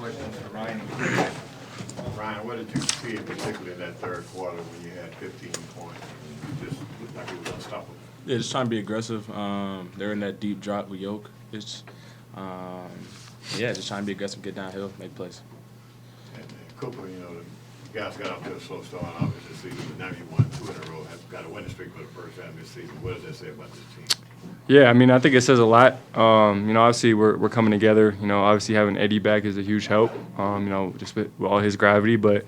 questions for Ryan. Ryan, what did you see particularly in that third quarter when you had 15 points? You just looked like it was unstoppable. Yeah, just trying to be aggressive. They're in that deep drop with Jokic. Just trying to be aggressive, get downhill, make plays. And Cooper, you guys got off to a slow start obviously this season, but now you won 2 in a row, have got a winning streak for the first time this season. What does that say about this team? Yeah, I mean, I think it says a lot. Obviously we're coming together. Obviously having Eddie back is a huge help. Just with all his gravity, but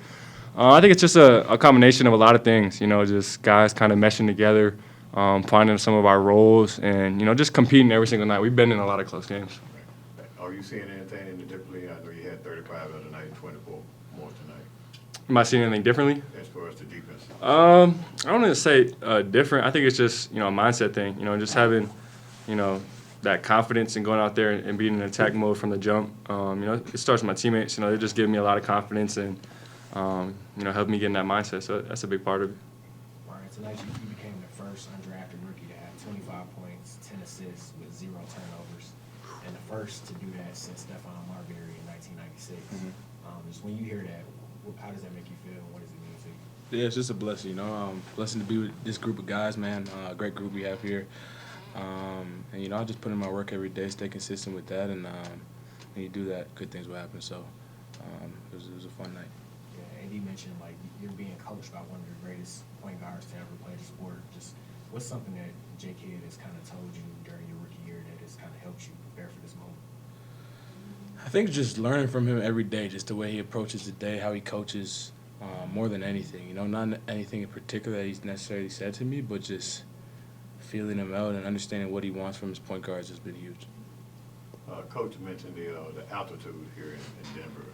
I think it's just a combination of a lot of things. Just guys kind of meshing together, finding some of our roles, and just competing every single night. We've been in a lot of close games. Are you seeing anything in the differently? I know you had 35 the other night and 24 more tonight. Am I seeing anything differently? As far as the defense? I don't want to say different. I think it's just a mindset thing. Just having that confidence and going out there and being in attack mode from the jump. It starts with my teammates. They just give me a lot of confidence and help me get in that mindset. So that's a big part of it. Ryan, tonight you became the first undrafted rookie to have 25 points, 10 assists with 0 turnovers, and the first to do that since Stephon Marbury in 1996. Just when you hear that, how does that make you feel, and what does it mean to you? Yeah, it's just a blessing, blessing to be with this group of guys, man. A great group we have here. I just put in my work every day, stay consistent with that, and when you do that, good things will happen. So it was a fun night. Yeah, and you mentioned like you're being coached by one of the greatest point guards to ever play the sport. Just what's something that J. Kidd has kind of told you during your rookie year that has kind of helped you prepare for this moment? I think just learning from him every day, just the way he approaches the day, how he coaches, more than anything. Not anything in particular that he's necessarily said to me, but just feeling him out and understanding what he wants from his point guards has been huge. Coach mentioned the altitude here in Denver.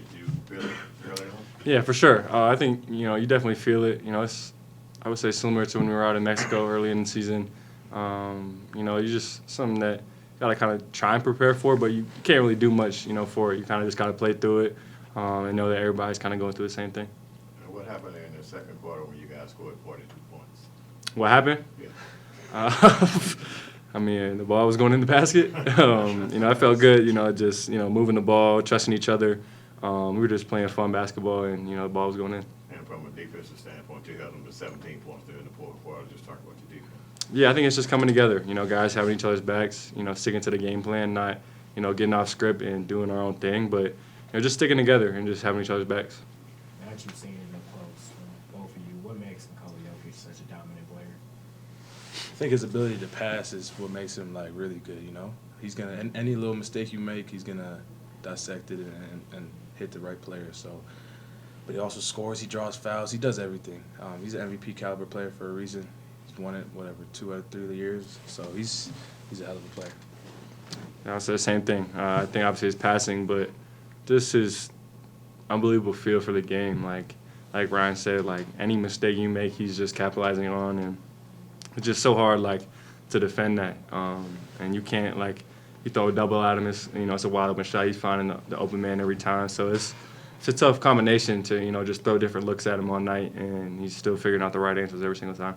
Did you feel it early on? Yeah, for sure. I think you definitely feel it. It's I would say similar to when we were out in Mexico early in the season. It's just something that you gotta kind of try and prepare for, but you can't really do much for it. You kind of just gotta play through it and know that everybody's kind of going through the same thing. And what happened in the second quarter when you guys scored 42 points? What happened? Yeah. The ball was going in the basket. I felt good, just, moving the ball, trusting each other. We were just playing fun basketball, and, the ball was going in. And from a defensive standpoint, you held them to 17 points there in the fourth quarter. Just talk about your defense. Yeah, I think it's just coming together. Guys having each other's backs, sticking to the game plan, not, getting off script and doing our own thing, but, just sticking together and just having each other's backs. Now that you've seen it up close from both of you, what makes Nikola Jokic such a dominant player? I think his ability to pass is what makes him really good. He's gonna any little mistake you make, he's gonna dissect it and hit the right player. So, but he also scores, he draws fouls, he does everything. He's an MVP caliber player for a reason. He's won it 2 out of 3 of the years. So he's a hell of a player. I said the same thing. I think obviously his passing, but this is unbelievable feel for the game. Like Ryan said, any mistake you make, he's just capitalizing on, and it's just so hard to defend that. And you can't you throw a double at him, it's a wide open shot. He's finding the open man every time. So it's a tough combination to just throw different looks at him all night, and he's still figuring out the right answers every single time.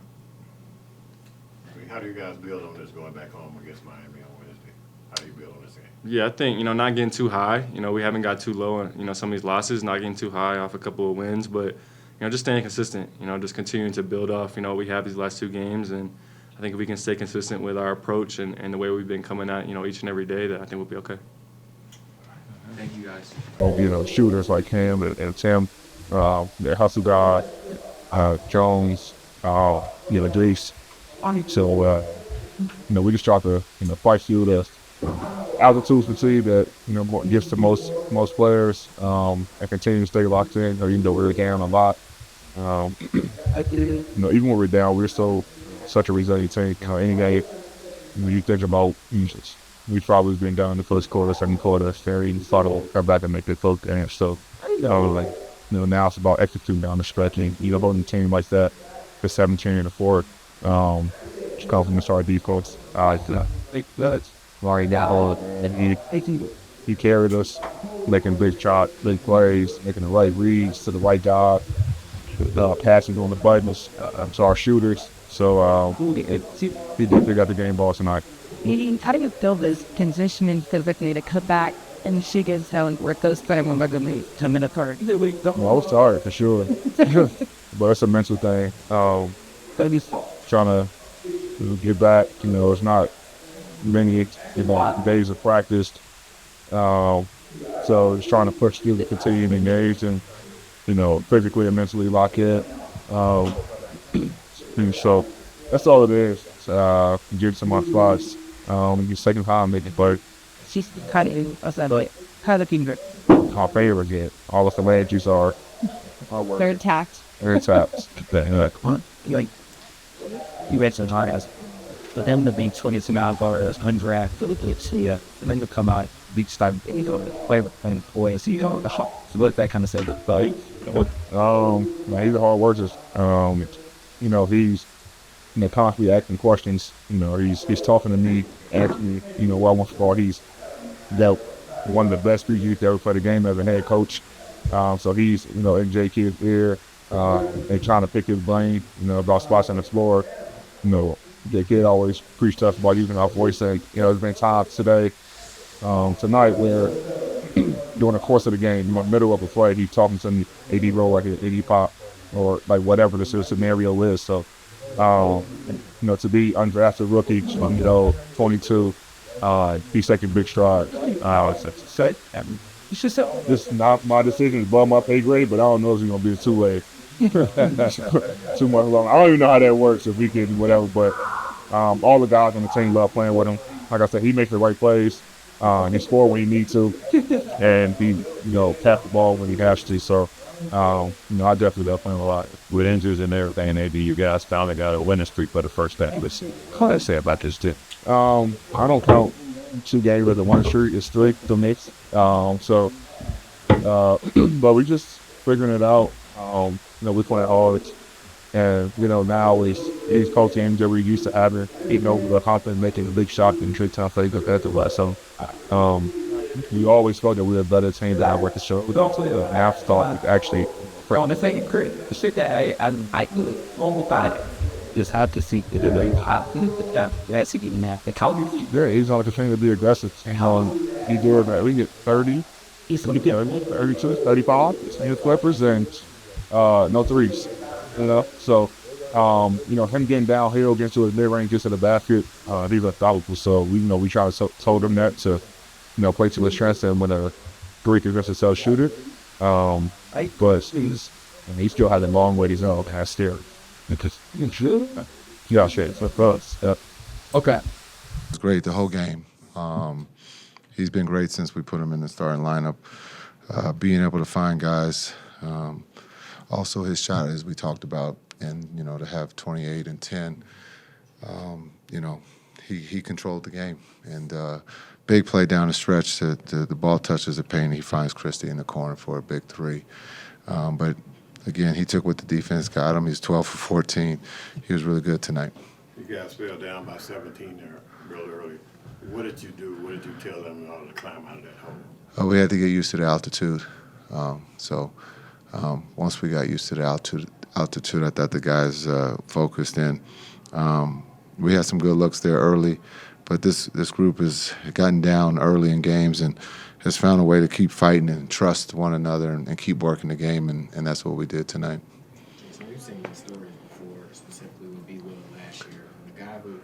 How do you guys build on this going back home against Miami on Wednesday? How do you build on this game? Yeah, I think, not getting too high. We haven't got too low on, some of these losses, not getting too high off a couple of wins, but, just staying consistent, just continuing to build off, we have these last 2 games, and I think if we can stay consistent with our approach and the way we've been coming at, each and every day, that I think we'll be okay. Thank you, guys. Shooters like him and Tim, their hustle guy, Jones, Jace. So, we just try to, fight through the altitude fatigue that, gives to most players, and continue to stay locked in, even though we're down a lot. Even when we're down, we're still such a resilient team. Any game, you think about, we've probably been down in the first quarter, second quarter, very thought it'll come back and make the close game. So, now it's about executing down the stretch. And, holding a team like that, the 17 in the fourth, just compliments our defense. I think that's right now. He carried us, making big shots, big plays, making the right reads to the right guy, passing on the buttons to our shooters. So he got the game ball tonight. How do you feel this transitioning physically to cut back And she gets telling where those family are going to be 10 minutes apart. Well, I was tired for sure. But it's a mental thing. He's trying to get back. It's not many days of practice. So just trying to push through to continue to engage and, physically and mentally lock in. And so that's all it is. Get some more spots. Your second time making play. She's kind of favorite. Our favorite get. All of the legends are They're attacked. very taps. Like, you read some hard as for them to be 22 hours undrafted, yeah, and then you come out beach time, play with and boys, so what that kind of said, like, Man, he's a hard worker. He's constantly asking questions. He's talking to me, asking me, what I want for. He's dealt one of the best preachers to ever play the game as a head coach. So he's, NJ Kid's ear, and trying to pick his brain, about spots on the floor. The kid always preached to us about using our voice. And, there's been times tonight where during the course of the game, in the middle of a play, he's talking to me, AD roll like an AD pop, or like whatever the scenario is. So, to be undrafted rookie, 22, he's taking big strides. This is not my decision. It's above my pay grade, but I don't know if it's going to be a two-way. Too much long. I don't even know how that works, if we can, whatever, but all the guys on the team love playing with him. Like I said, he makes the right plays. He scores when he needs to, and he, tap the ball when he has to. So, I definitely love playing a lot. With injuries and everything, maybe you guys finally got a winning streak for the first time. What do I say about this too? I don't count 2 games as a one streak. It's streak to mix. But we just figuring it out. We playing hard. And, now he's coaching that we used to having, the confidence making a big shot and trick time play compared to us. So, we always felt that we were a better team than I worked the show. We don't now thought actually. On the thing, the shit that I just have to see that's getting that. The Cowboys. Yeah, he's going to continue to be aggressive. He's doing that. We get 30. He's going to get 32, 35 in the Clippers, and no threes. So him getting downhill, getting to his mid-range, gets to the basket, he's unstoppable. So we try to told him that to play to his strengths and when a three against himself shooter. But he still has a long way to go past there. Yeah, shit. okay. It's great the whole game. He's been great since we put him in the starting lineup. Being able to find guys. Also, his shot, as we talked about, and to have 28 and 10, he controlled the game. And big play down the stretch. The ball touches the paint. He finds Christie in the corner for a big three. But again, he took what the defense got him. He's 12 for 14. He was really good tonight. You guys fell down by 17 there real early. What did you do? What did you tell them in order to climb out of that hole? We had to get used to the altitude. Once we got used to the altitude, I thought the guys focused in. We had some good looks there early, but this group has gotten down early in games and has found a way to keep fighting and trust one another and keep working the game, and that's what we did tonight. So we've seen these stories before, specifically with B. Will last year. When a guy who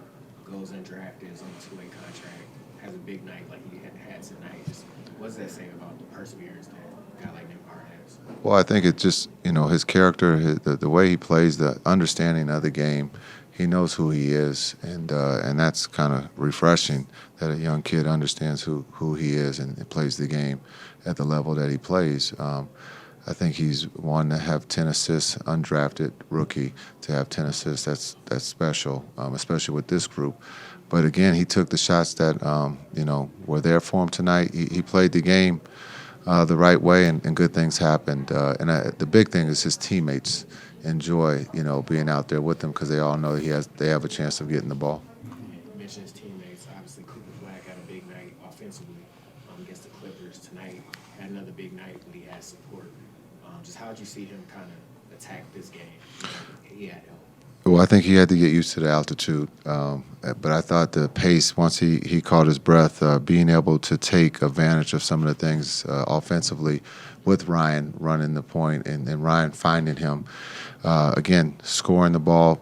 goes undrafted is on a 2-way contract, has a big night like he had tonight. Just what does that say about the perseverance that a guy like Nikola has? Well, I think it's just, his character, the way he plays, the understanding of the game. He knows who he is, and that's kind of refreshing that a young kid understands who he is and plays the game at the level that he plays. I think he's one to have 10 assists, undrafted rookie, to have 10 assists. That's special, especially with this group. But again, he took the shots that were there for him tonight. He played the game the right way, and good things happened. The big thing is his teammates enjoy, being out there with him because they all know they have a chance of getting the ball. You mentioned his teammates. Obviously, Flagg had a big night offensively against the Clippers tonight. Had another big night when he had support. Just how did you see him kind of attack this game? He had help. Well, I think he had to get used to the altitude. But I thought the pace, once he caught his breath, being able to take advantage of some of the things offensively with Ryan running the point and Ryan finding him. Again, scoring the ball.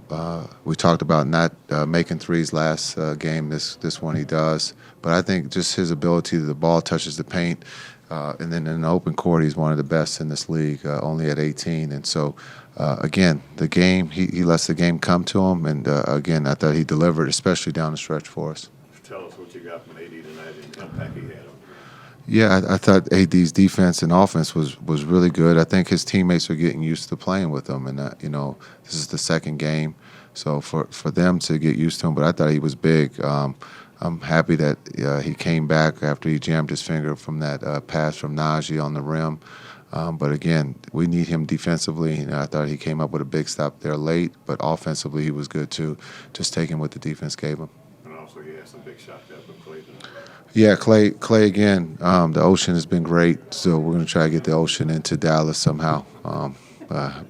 We talked about not making threes last game. This one he does. But I think just his ability, the ball touches the paint. And then in the open court, he's one of the best in this league, only at 18. And so, again, the game, he lets the game come to him. And, again, I thought he delivered, especially down the stretch for us. Tell us what you got from AD tonight and the impact he had on you. Yeah, I thought AD's defense and offense was really good. I think his teammates are getting used to playing with him. And, this is the second game. So for them to get used to him, but I thought he was big. I'm happy that he came back after he jammed his finger from that pass from Najee on the rim. But again, we need him defensively. I thought he came up with a big stop there late, but offensively he was good too, just taking what the defense gave him. And also he had some big shots there from Clay tonight. Yeah, Clay again. The Ocean has been great, so we're going to try to get the Ocean into Dallas somehow.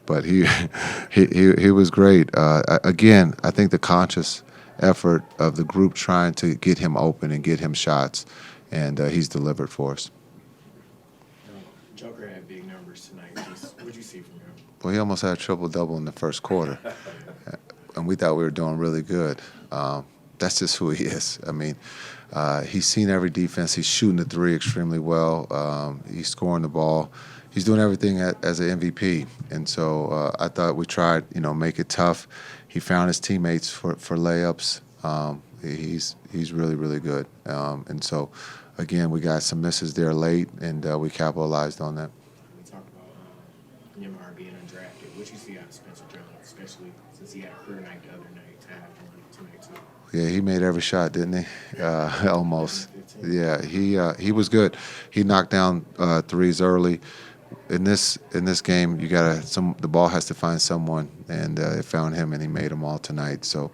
But he was great. Again, I think the conscious effort of the group trying to get him open and get him shots, and he's delivered for us. Joker had big numbers tonight. What'd you see from him? Well, he almost had a triple-double in the first quarter, and we thought we were doing really good. That's just who he is. I mean, he's seen every defense. He's shooting the three extremely well. He's scoring the ball. He's doing everything as an MVP, and so I thought we tried, make it tough. He found his teammates for layups. He's really, really good. And so, again, we got some misses there late, and we capitalized on that. We talked about Nembhard being undrafted. What you see out of Spencer Jones, especially since he had a career night the other night to have one tonight too? Yeah, he made every shot, didn't he? Almost. Yeah, he was good. He knocked down threes early. In this game, the ball has to find someone, and it found him, and he made them all tonight. So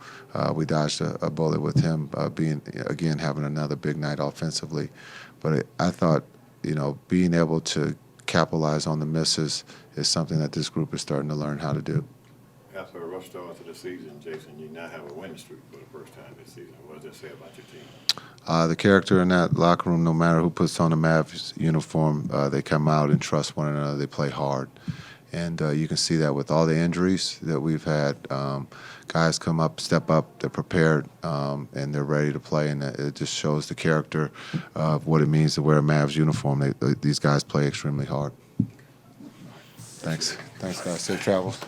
we dodged a bullet with him having another big night offensively. But I thought, being able to capitalize on the misses is something that this group is starting to learn how to do. After a rough start to the season, Jason, you now have a winning streak for the first time this season. What does that say about your team? The character in that locker room, no matter who puts on the Mavs uniform, they come out and trust one another. They play hard. And you can see that with all the injuries that we've had. Guys step up, they're prepared, and they're ready to play. And it just shows the character of what it means to wear a Mavs uniform. These guys play extremely hard. Thanks, guys. Safe travels.